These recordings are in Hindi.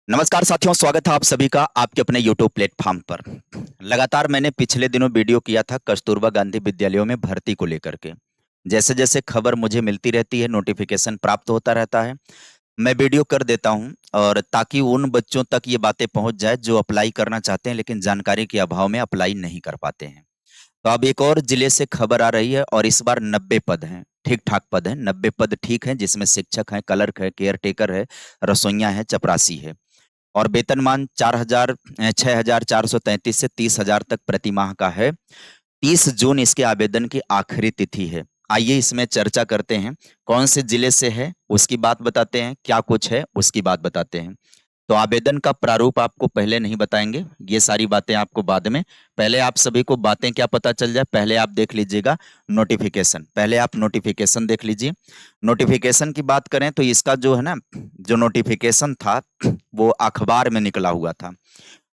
नमस्कार साथियों, स्वागत है आप सभी का आपके अपने YouTube प्लेटफ़ॉर्म पर। लगातार मैंने पिछले दिनों वीडियो किया था कस्तूरबा गांधी विद्यालयों में भर्ती को लेकर के। जैसे-जैसे खबर मुझे मिलती रहती है, नोटिफ़िकेशन प्राप्त होता रहता है, मैं वीडियो कर देता हूं और ताकि उन बच्चों तक ये बातें पहुंच जाए जो अप्लाई करना चाहते हैं लेकिन जानकारी के अभाव में अप्लाई नहीं कर पाते हैं। तो अब एक और जिले से खबर आ रही है और इस बार 90 पद हैं, ठीक-ठाक पद हैं, 90 पद ठीक हैं जिसमें शिक्षक हैं, क्लर्क है, केयरटेकर है, रसोइया है, चपरासी है। और वेतनमान 6,433 से 30,000 तक प्रति माह का है। 30 जून इसके आवेदन की आखिरी तिथि है। आइए इसमें चर्चा करते हैं, कौन से जिले से है, उसकी बात बताते हैं, क्या कुछ है, उसकी बात बताते हैं। तो आवेदन का प्रारूप आपको पहले नहीं बताएँगे, ये सारी बातें आपको बाद में। पहले आप सभी को बातें क्या पता चल जाए, पहले आप देख लीजिएगा नोटिफ़िकेशन। पहले आप नोटिफ़िकेशन देख लीजिए। नोटिफ़िकेशन की बात करें तो इसका जो है ना, जो नोटिफ़िकेशन था, वो अखबार में निकला हुआ था।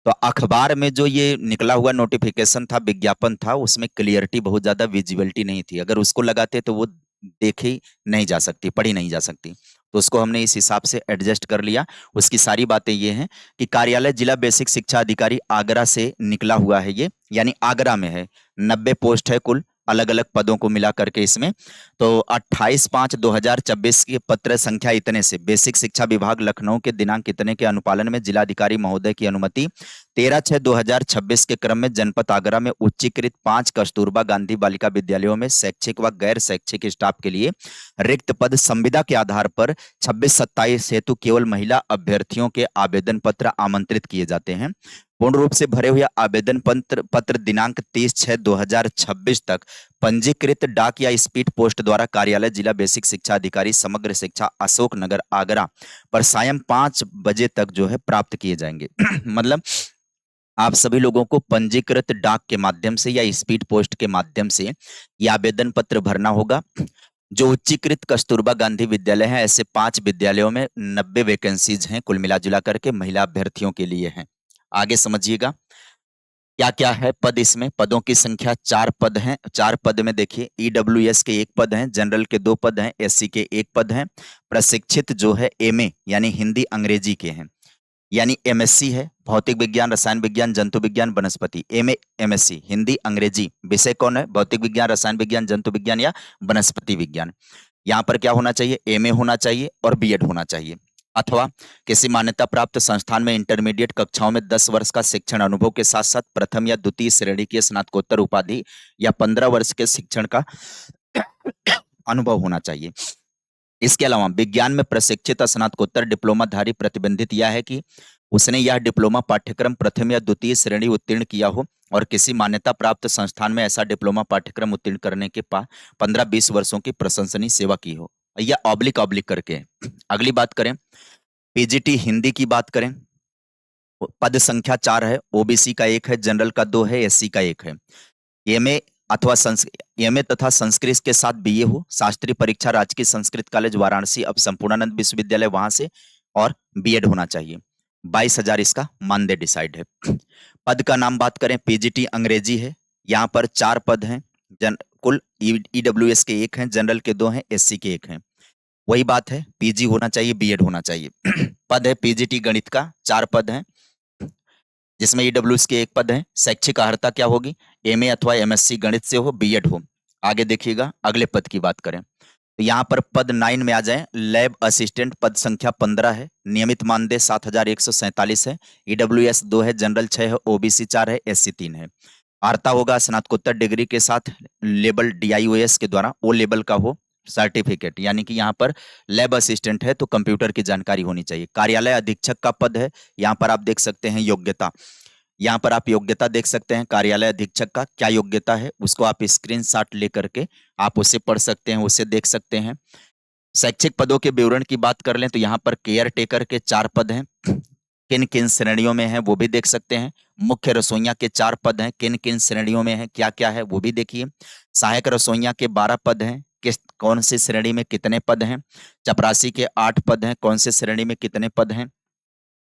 तो अखबार में जो ये निकला हुआ नोटिफ़िकेशन था, विज्ञापन था, उसमें क्लियरिटी बहुत ज़्यादा विज़िबिलिटी नहीं थी। अगर उसको लगाते तो वो देखी नहीं जा सकती, पढ़ी नहीं जा सकती। तो उसको हमने इस हिसाब से एडजस्ट कर लिया। उसकी सारी बातें ये हैं कि कार्यालय जिला बेसिक शिक्षा अधिकारी आगरा से निकला हुआ है ये, यानी आगरा में है। 90 पोस्ट है कुल, अलग-अलग पदों को मिला करके इसमें। तो 28/5/2026 की पत्र संख्या इतने से बेसिक शिक्षा विभाग लखनऊ के दिनांक इतने के अनुपालन में जिलाधिकारी महोदय की अनुमति 13/6/2026 के क्रम में जनपद आगरा में उच्चीकृत 5 कस्तूरबा गांधी बालिका विद्यालयों में शैक्षिक व गैर शैक्षिक स्टाफ के लिए रिक्त पद संविदा के आधार पर 26/27 हेतु केवल महिला अभ्यर्थियों के आवेदन पत्र आमंत्रित किए जाते हैं। पूर्ण रूप से भरे हुए आवेदन पत्र पत्र दिनांक 30/6/2026 तक पंजीकृत डाक या स्पीड पोस्ट द्वारा कार्यालय जिला बेसिक शिक्षा अधिकारी समग्र शिक्षा अशोक नगर आगरा पर सायं 5 बजे तक जो है प्राप्त किए जाएंगे। मतलब आप सभी लोगों को पंजीकृत डाक के माध्यम से या स्पीड पोस्ट के माध्यम से ये आवेदन पत्र भरना होगा। जो उच्चीकृत कस्तूरबा गांधी विद्यालय है, ऐसे 5 विद्यालयों में 90 वैकेंसीज हैं कुल मिला जुला करके महिला अभ्यर्थियों के लिए हैं। आगे समझिएगा क्या-क्या है पद इसमें। पदों की संख्या 4 पद हैं। 4 पद में देखिए, ईडब्ल्यूएस के 1 पद हैं, जनरल के 2 पद हैं, एससी के 1 पद हैं। प्रशिक्षित जो है एमए यानी हिंदी अंग्रेजी के हैं, यानी एमएससी है, भौतिक विज्ञान, रसायन विज्ञान, जंतु विज्ञान, वनस्पति। एमए, एमएससी, हिंदी, अंग्रेजी। विषय कौन है? भौतिक विज्ञान, रसायन विज्ञान, जंतु विज्ञान या वनस्पति विज्ञान। यहाँ पर क्या होना चाहिए? एमए होना चाहिए और बीएड होना चाहिए। अथवा किसी मान्यता प्राप्त संस्थान में इंटरमीडिएट कक्षाओं में 10 वर्ष का शिक्षण अनुभव के साथ-साथ प्रथम या द्वितीय श्रेणी की स्नातकोत्तर उपाधि या 15 वर्ष के शिक्षण का अनुभव होना चाहिए। इसके अलावा विज्ञान में प्रशिक्षित स्नातकोत्तर डिप्लोमाधारी प्रतिबंधित यह है कि उसने यह डिप्लोमा पाठ्यक्रम प्रथम या द्वितीय श्रेणी उत्तीर्ण किया हो और किसी मान्यता प्राप्त संस्थान में ऐसा डिप्लोमा पाठ्यक्रम उत्तीर्ण करने के 15-20 वर्षों की प्रशंसनीय सेवा की हो। या ऑब्लिक ऑब्लिक करके है। अगली बात करें, पीजीटी हिंदी की बात करें, पद संख्या 4 है, ओबीसी का 1 है, जनरल का 2 है, एससी का 1 है। एमए अथवा एमए तथा संस्कृत के साथ बीए हो, शास्त्रीय परीक्षा राजकीय संस्कृत कॉलेज वाराणसी अब संपूर्णानंद विश्वविद्यालय वहां से, और बीएड होना चाहिए। 22,000 इसका मानदेय डिसाइड है। पद का नाम बात करें, पीजीटी अंग्रेजी है, यहाँ पर 4 पद हैं। कुल ईडब्ल्यूएस के 1 हैं, जनरल के 2 हैं, एससी के 1 हैं। वही बात है, पीजी होना चाहिए, बीएड होना चाहिए। पद है पीजीटी गणित का, 4 पद हैं, जिसमें ईडब्ल्यूएस के 1 पद है। शैक्षिक अर्हता क्या होगी? एमए अथवा एमएससी गणित से हो, बीएड हो। आगे देखिएगा, अगले पद की बात करें तो यहाँ पर पद 9 में आ जाए, लैब असिस्टेंट पद संख्या 15 है, नियमित मानदेय 7,147 है, ईडब्ल्यूएस 2 है, जनरल 6 है, ओबीसी 4 है, एससी 3 है। अर्हता होगा स्नातकोत्तर डिग्री के साथ लेबल डीआईओएस के द्वारा ओ लेवल का हो सर्टिफिकेट, यानी कि यहाँ पर लैब असिस्टेंट है तो कंप्यूटर की जानकारी होनी चाहिए। कार्यालय अधीक्षक का पद है, यहाँ पर आप देख सकते हैं योग्यता, यहाँ पर आप योग्यता देख सकते हैं कार्यालय अधीक्षक का क्या योग्यता है, उसको आप स्क्रीनशॉट लेकर के आप उसे पढ़ सकते हैं, उसे देख सकते हैं। शैक्षिक पदों के विवरण की बात कर लें तो यहाँ पर केयर टेकर के 4 पद हैं, किन किन श्रेणियों में है वो भी देख सकते हैं। मुख्य रसोइया के 4 पद हैं, किन किन श्रेणियों में है, क्या क्या है वो भी देखिए। सहायक रसोइया के 12 पद हैं, किस कौन सी श्रेणी में कितने पद हैं। चपरासी के 8 पद हैं, कौन से श्रेणी में कितने पद हैं।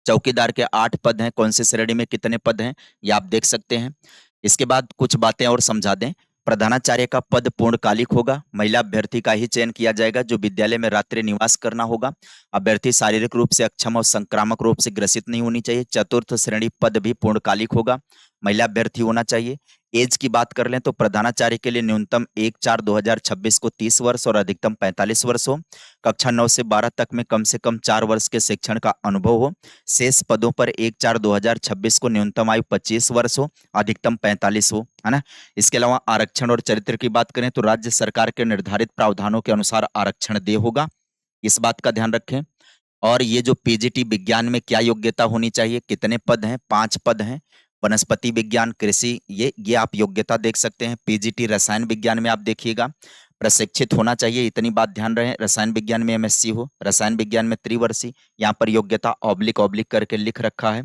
चौकीदार के 8 पद हैं, कौन से श्रेणी में कितने पद हैं, ये आप देख सकते हैं। इसके बाद कुछ बातें और समझा दें। प्रधानाचार्य का पद पूर्णकालिक होगा, महिला अभ्यर्थी का ही चयन किया जाएगा जो विद्यालय में रात्रि निवास करना होगा। अभ्यर्थी शारीरिक रूप से अक्षम और संक्रामक रोग से ग्रसित नहीं होनी चाहिए। चतुर्थ श्रेणी पद भी पूर्णकालिक होगा, महिला अभ्यर्थी होना चाहिए। एज की बात कर लें तो प्रधानाचार्य के लिए न्यूनतम 1/4/2026 को 30 वर्ष और अधिकतम 45 वर्ष हो। कक्षा 9 से 12 तक में कम से कम 4 वर्ष के शिक्षण का अनुभव हो। शेष पदों पर 1/4/2026 को न्यूनतम आयु 25 वर्ष हो, अधिकतम 45 हो, है ना। इसके अलावा आरक्षण और चरित्र की बात करें तो राज्य सरकार के निर्धारित प्रावधानों के अनुसार आरक्षण देय होगा, इस बात का ध्यान रखें। और ये जो पीजीटी विज्ञान में क्या योग्यता होनी चाहिए, कितने पद हैं, 5 पद हैं। वनस्पति विज्ञान, कृषि, ये आप योग्यता देख सकते हैं। पीजीटी रसायन विज्ञान में आप देखिएगा प्रशिक्षित होना चाहिए, इतनी बात ध्यान रहे। रसायन विज्ञान में एमएससी हो, रसायन विज्ञान में त्रिवर्षीय, यहाँ पर योग्यता ऑब्लिक ऑब्लिक करके लिख रखा है।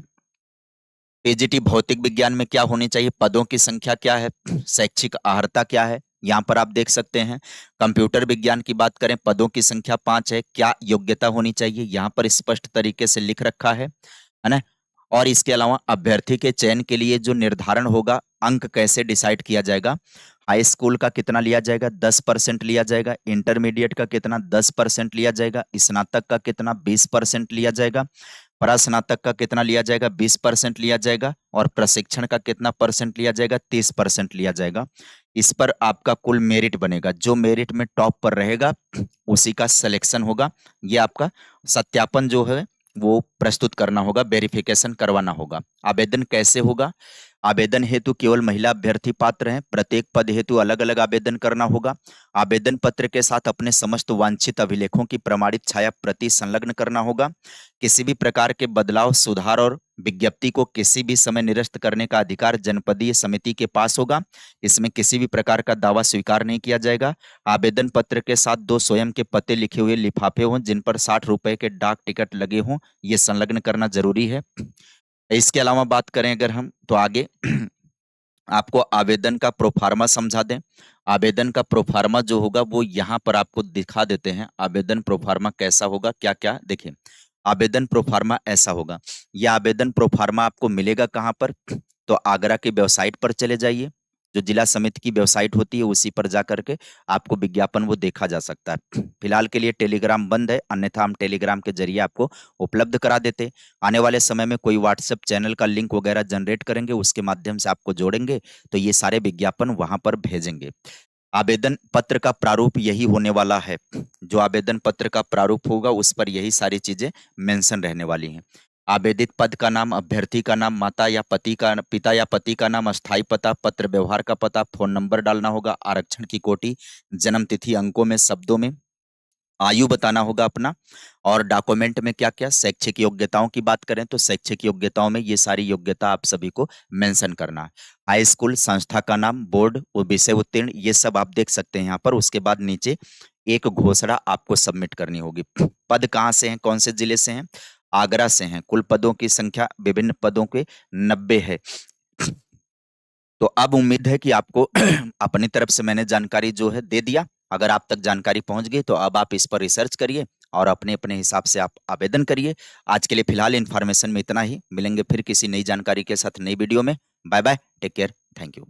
पीजीटी भौतिक विज्ञान में क्या होनी चाहिए, पदों की संख्या क्या है, शैक्षिक अर्हता क्या है, यहाँ पर आप देख सकते हैं। कंप्यूटर विज्ञान की बात करें, पदों की संख्या 5 है, क्या योग्यता होनी चाहिए, यहाँ पर स्पष्ट तरीके से लिख रखा है ना। और इसके अलावा अभ्यर्थी के चयन के लिए जो निर्धारण होगा, अंक कैसे डिसाइड किया जाएगा। हाई स्कूल का कितना लिया जाएगा, 10% लिया जाएगा। इंटरमीडिएट का कितना, 10% लिया जाएगा। स्नातक का कितना, 20% लिया जाएगा। परास्नातक का कितना लिया जाएगा, 20% लिया जाएगा। और प्रशिक्षण का कितना परसेंट लिया जाएगा, 30% लिया जाएगा। इस पर आपका कुल मेरिट बनेगा, जो मेरिट में टॉप पर रहेगा उसी का सिलेक्शन होगा। ये आपका सत्यापन जो है वो प्रस्तुत करना होगा, वेरिफिकेशन करवाना होगा। आवेदन कैसे होगा, आवेदन हेतु केवल महिला अभ्यर्थी पात्र हैं। प्रत्येक पद हेतु अलग अलग आवेदन करना होगा। आवेदन पत्र के साथ अपने समस्त वांछित अभिलेखों की प्रमाणित छाया प्रति संलग्न करना होगा। किसी भी प्रकार के बदलाव, सुधार और विज्ञप्ति को किसी भी समय निरस्त करने का अधिकार जनपदीय समिति के पास होगा। इसमें किसी भी प्रकार का दावा स्वीकार नहीं किया जाएगा। आवेदन पत्र के साथ 2 स्वयं के पते लिखे हुए लिफाफे हों जिन पर 60 रुपए के डाक टिकट लगे हों, ये संलग्न करना जरूरी है। इसके अलावा बात करें अगर हम तो आगे आपको आवेदन का प्रोफार्मा समझा दें। आवेदन का प्रोफार्मा जो होगा वो यहाँ पर आपको दिखा देते हैं। आवेदन प्रोफार्मा कैसा होगा, क्या क्या, देखिए आवेदन प्रोफार्मा ऐसा होगा। यह आवेदन प्रोफार्मा आपको मिलेगा कहाँ पर, तो आगरा की वेबसाइट पर चले जाइए। जो जिला समिति की वेबसाइट होती है उसी पर जा करके आपको विज्ञापन वो देखा जा सकता है। फिलहाल के लिए टेलीग्राम बंद है, अन्यथा हम टेलीग्राम के जरिए आपको उपलब्ध करा देते। आने वाले समय में कोई व्हाट्सएप चैनल का लिंक वगैरह जनरेट करेंगे, उसके माध्यम से आपको जोड़ेंगे तो ये सारे विज्ञापन वहां पर भेजेंगे। आवेदन पत्र का प्रारूप यही होने वाला है। जो आवेदन पत्र का प्रारूप होगा उस पर यही सारी चीजें मेंशन रहने वाली हैं। आवेदित पद का नाम, अभ्यर्थी का नाम, माता या पति का, पिता या पति का नाम, अस्थायी पता, पत्र व्यवहार का पता, फोन नंबर डालना होगा, आरक्षण की कोटि, जन्म तिथि अंकों में, शब्दों में, आयु बताना होगा अपना। और डॉक्यूमेंट में क्या क्या, शैक्षिक योग्यताओं की बात करें तो शैक्षिक योग्यताओं में ये सारी योग्यता आप सभी को मेंशन करना है। हाई स्कूल, संस्था का नाम, बोर्ड, विषय उत्तीर्ण, ये सब आप देख सकते हैं यहाँ पर। उसके बाद नीचे एक घोषणा आपको सबमिट करनी होगी। पद कहाँ से हैं, कौन से जिले से हैं, आगरा से हैं। कुल पदों की संख्या विभिन्न पदों के 90 है। तो अब उम्मीद है कि आपको अपनी तरफ से मैंने जानकारी जो है दे दिया। अगर आप तक जानकारी पहुंच गई तो अब आप इस पर रिसर्च करिए और अपने अपने हिसाब से आप आवेदन करिए। आज के लिए फिलहाल इन्फॉर्मेशन में इतना ही, मिलेंगे फिर किसी नई जानकारी के साथ नई वीडियो में। Bye bye, take care, thank you.